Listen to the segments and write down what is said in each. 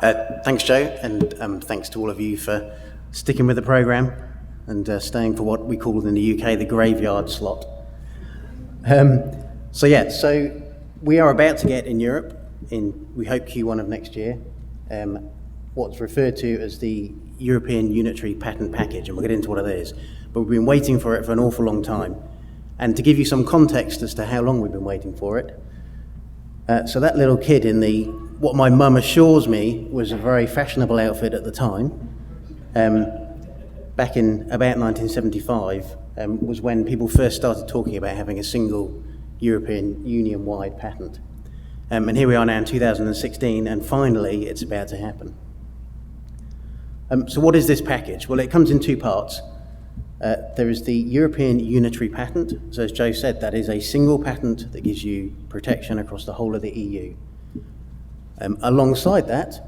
Thanks, Joe, and thanks to all of you for sticking with the programme and staying for what we call in the UK the graveyard slot. So we are about to get in Europe, we hope Q1 of next year, what's referred to as the European Unitary Patent Package, and we'll get into what it is. But we've been waiting for it for an awful long time. And to give you some context as to how long we've been waiting for it, so that little kid in what my mum assures me was a very fashionable outfit at the time, back in about 1975, was when people first started talking about having a single European Union-wide patent. And here we are now in 2016, and finally it's about to happen. So what is this package? Well, it comes in two parts. There is the European Unitary Patent. So as Joe said, that is a single patent that gives you protection across the whole of the EU. Alongside that,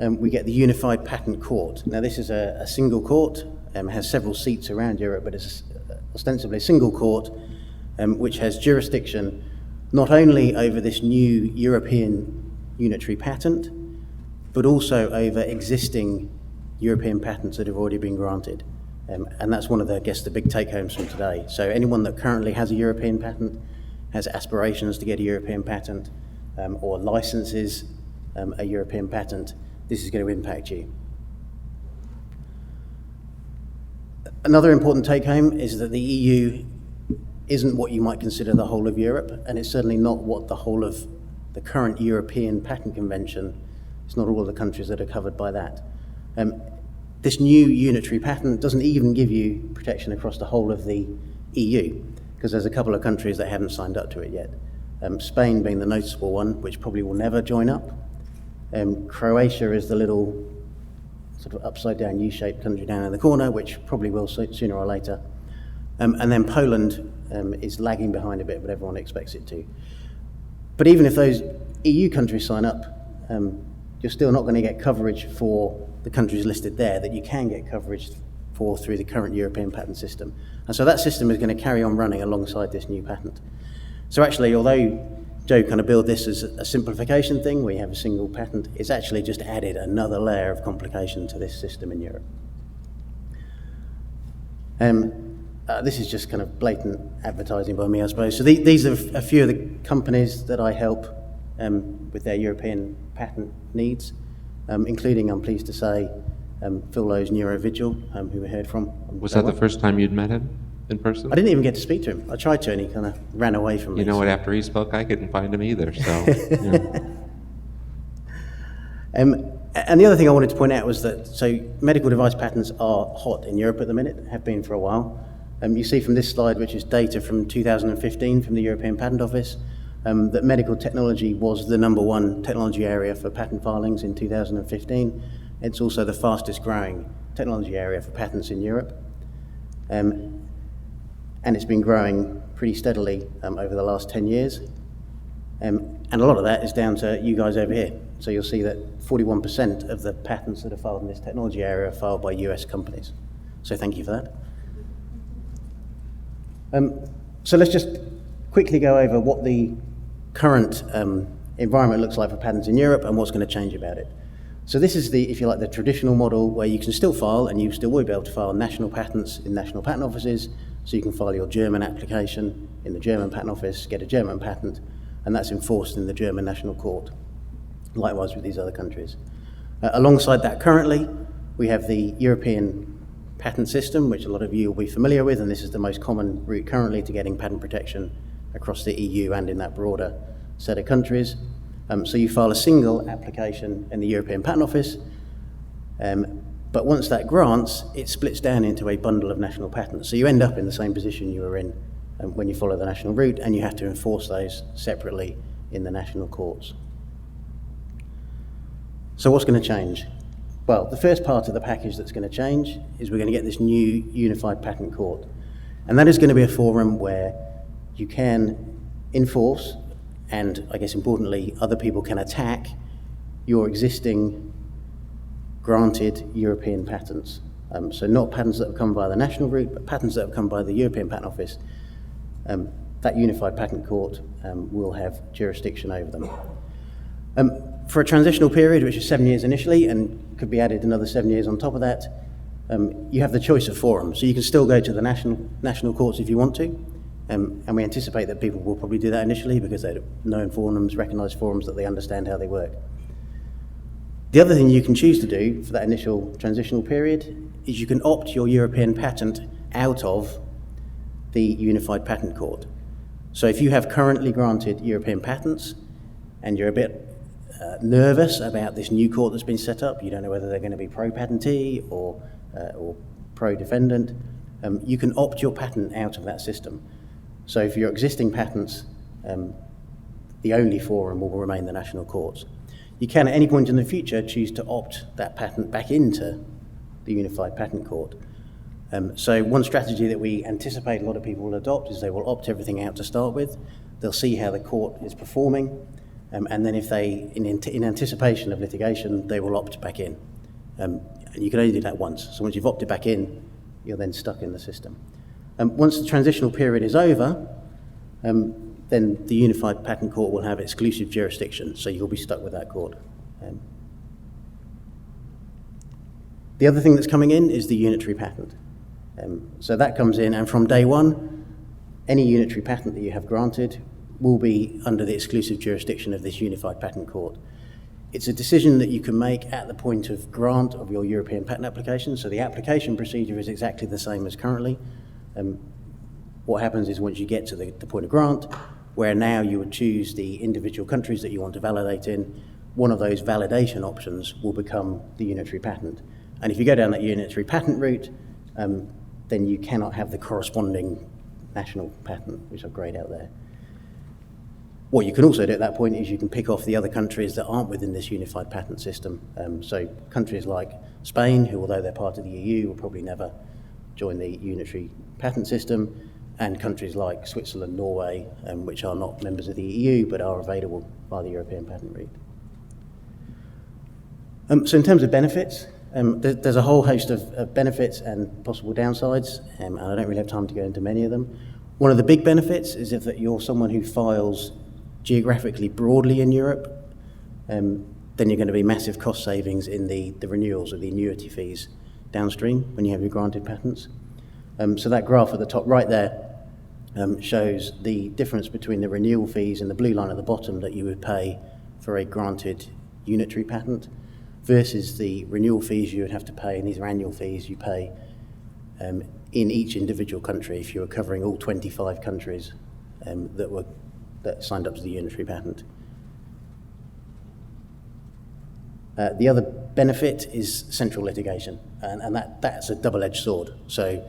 we get the Unified Patent Court. Now this is a single court, has several seats around Europe, but it's ostensibly a single court which has jurisdiction not only over this new European Unitary Patent, but also over existing European patents that have already been granted. And that's one of the big take-homes from today. So anyone that currently has a European patent, has aspirations to get a European patent, or licenses a European patent, this is going to impact you. Another important take-home is that the EU isn't what you might consider the whole of Europe, and it's certainly not what the whole of the current European Patent Convention. It's not all of the countries that are covered by that. This new unitary patent doesn't even give you protection across the whole of the EU, because there's a couple of countries that haven't signed up to it yet. Spain being the noticeable one, which probably will never join up. Croatia is the little sort of upside-down U-shaped country down in the corner, which probably will sooner or later. And then Poland is lagging behind a bit, but everyone expects it to. But even if those EU countries sign up, you're still not going to get coverage for the countries listed there that you can get coverage for through the current European patent system. And so that system is going to carry on running alongside this new patent. So actually, although Joe kind of built this as a simplification thing, we have a single patent, it's actually just added another layer of complication to this system in Europe. This is just kind of blatant advertising by me, I suppose. So these are a few of the companies that I help with their European patent needs, including, I'm pleased to say, Phil Lowe's Neurovigil, who we heard from. Was that the first time you'd met him in person? I didn't even get to speak to him. I tried to, and he kind of ran away from me. You know what, after he spoke, I couldn't find him either, so. Yeah. And the other thing I wanted to point out was that, so medical device patents are hot in Europe at the minute, have been for a while. You see from this slide, which is data from 2015 from the European Patent Office, that medical technology was the #1 technology area for patent filings in 2015. It's also the fastest growing technology area for patents in Europe. And it's been growing pretty steadily over the last 10 years. And a lot of that is down to you guys over here. So you'll see that 41% of the patents that are filed in this technology area are filed by US companies. So thank you for that. So let's just quickly go over what the current environment looks like for patents in Europe and what's going to change about it. So this is the, if you like, the traditional model where you can still file, and you still will be able to file national patents in national patent offices. So you can file your German application in the German patent office, get a German patent, and that's enforced in the German National Court. Likewise with these other countries. Alongside that currently, we have the European patent system, which a lot of you will be familiar with, and this is the most common route currently to getting patent protection across the EU and in that broader set of countries. So you file a single application in the European Patent Office, but once that grants, it splits down into a bundle of national patents. So you end up in the same position you were in when you follow the national route, and you have to enforce those separately in the national courts. So what's going to change? Well, the first part of the package that's going to change is we're going to get this new Unified Patent Court. And that is going to be a forum where you can enforce, and I guess importantly, other people can attack your existing granted European patents. So not patents that have come via the national route, but patents that have come by the European Patent Office. That Unified Patent Court will have jurisdiction over them. For a transitional period, which is 7 years initially and could be added another 7 years on top of that, you have the choice of forum. So you can still go to the national courts if you want to, and we anticipate that people will probably do that initially because they're known forums, recognised forums, that they understand how they work. The other thing you can choose to do for that initial transitional period is you can opt your European patent out of the Unified Patent Court. So if you have currently granted European patents and you're a bit nervous about this new court that's been set up, you don't know whether they're going to be pro-patentee or pro-defendant, you can opt your patent out of that system. So for your existing patents, the only forum will remain the national courts. You can at any point in the future choose to opt that patent back into the Unified Patent Court. So one strategy that we anticipate a lot of people will adopt is they will opt everything out to start with. They'll see how the court is performing, and then if they, in anticipation of litigation, they will opt back in. And you can only do that once. So once you've opted back in, you're then stuck in the system. Once the transitional period is over, then the Unified Patent Court will have exclusive jurisdiction, so you'll be stuck with that court. The other thing that's coming in is the unitary patent. So that comes in, and from day one, any unitary patent that you have granted will be under the exclusive jurisdiction of this Unified Patent Court. It's a decision that you can make at the point of grant of your European patent application, so the application procedure is exactly the same as currently. What happens is once you get to the point of grant, where now you would choose the individual countries that you want to validate in, one of those validation options will become the unitary patent. And if you go down that unitary patent route, then you cannot have the corresponding national patent, which I've grayed out there. What you can also do at that point is you can pick off the other countries that aren't within this unified patent system. So countries like Spain, who although they're part of the EU, will probably never join the unitary patent system, and countries like Switzerland, Norway, which are not members of the EU but are available by the European patent route. So in terms of benefits, there's a whole host of benefits and possible downsides, and I don't really have time to go into many of them. One of the big benefits is if you're someone who files geographically broadly in Europe, then you're going to be massive cost savings in the renewals or the annuity fees downstream when you have your granted patents. So that graph at the top right there shows the difference between the renewal fees and the blue line at the bottom that you would pay for a granted unitary patent versus the renewal fees you would have to pay, and these are annual fees you pay in each individual country if you were covering all 25 countries that signed up to the unitary patent. The other benefit is central litigation, and that's a double-edged sword. So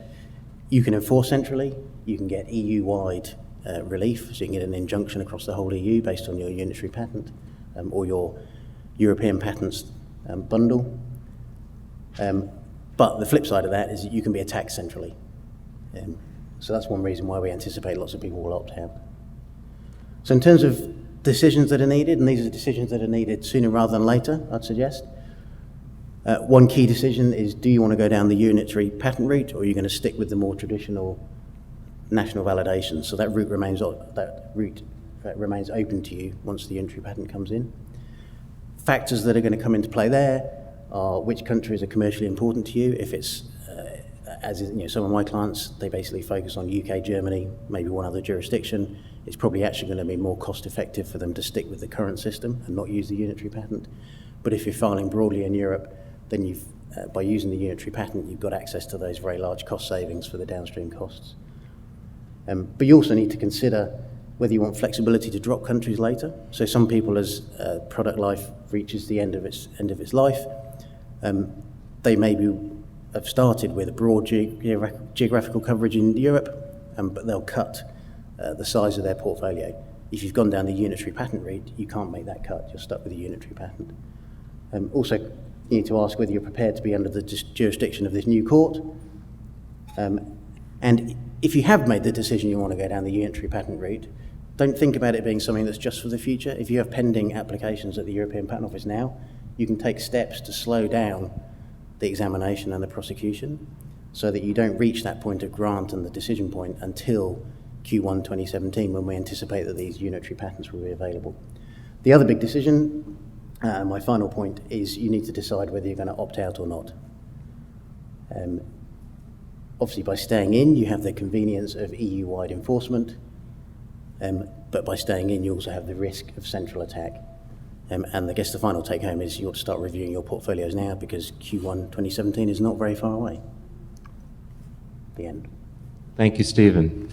you can enforce centrally, you can get EU-wide relief, so you can get an injunction across the whole EU based on your unitary patent or your European patents bundle. But the flip side of that is that you can be attacked centrally. So that's one reason why we anticipate lots of people will opt out. So in terms of decisions that are needed, and these are decisions that are needed sooner rather than later, I'd suggest. One key decision is, do you want to go down the unitary patent route, or are you going to stick with the more traditional national validation? So that route remains open to you once the unitary patent comes in. Factors that are going to come into play there are which countries are commercially important to you. If it's, as is, some of my clients, they basically focus on UK, Germany, maybe one other jurisdiction. It's probably actually going to be more cost effective for them to stick with the current system and not use the unitary patent. But if you're filing broadly in Europe, then by using the unitary patent, you've got access to those very large cost savings for the downstream costs. But you also need to consider whether you want flexibility to drop countries later. So some people, as product life reaches the end of its life, they maybe have started with a broad geographical coverage in Europe, but they'll cut the size of their portfolio. If you've gone down the unitary patent route, you can't make that cut. You're stuck with a unitary patent. Also, you need to ask whether you're prepared to be under the jurisdiction of this new court. And if you have made the decision you want to go down the unitary patent route, don't think about it being something that's just for the future. If you have pending applications at the European Patent Office now, you can take steps to slow down the examination and the prosecution so that you don't reach that point of grant and the decision point until Q1 2017, when we anticipate that these unitary patents will be available. The other big decision, my final point, is you need to decide whether you're going to opt out or not. Obviously, by staying in, you have the convenience of EU-wide enforcement, but by staying in, you also have the risk of central attack. And I guess the final take-home is you ought to start reviewing your portfolios now because Q1 2017 is not very far away. The end. Thank you, Stephen.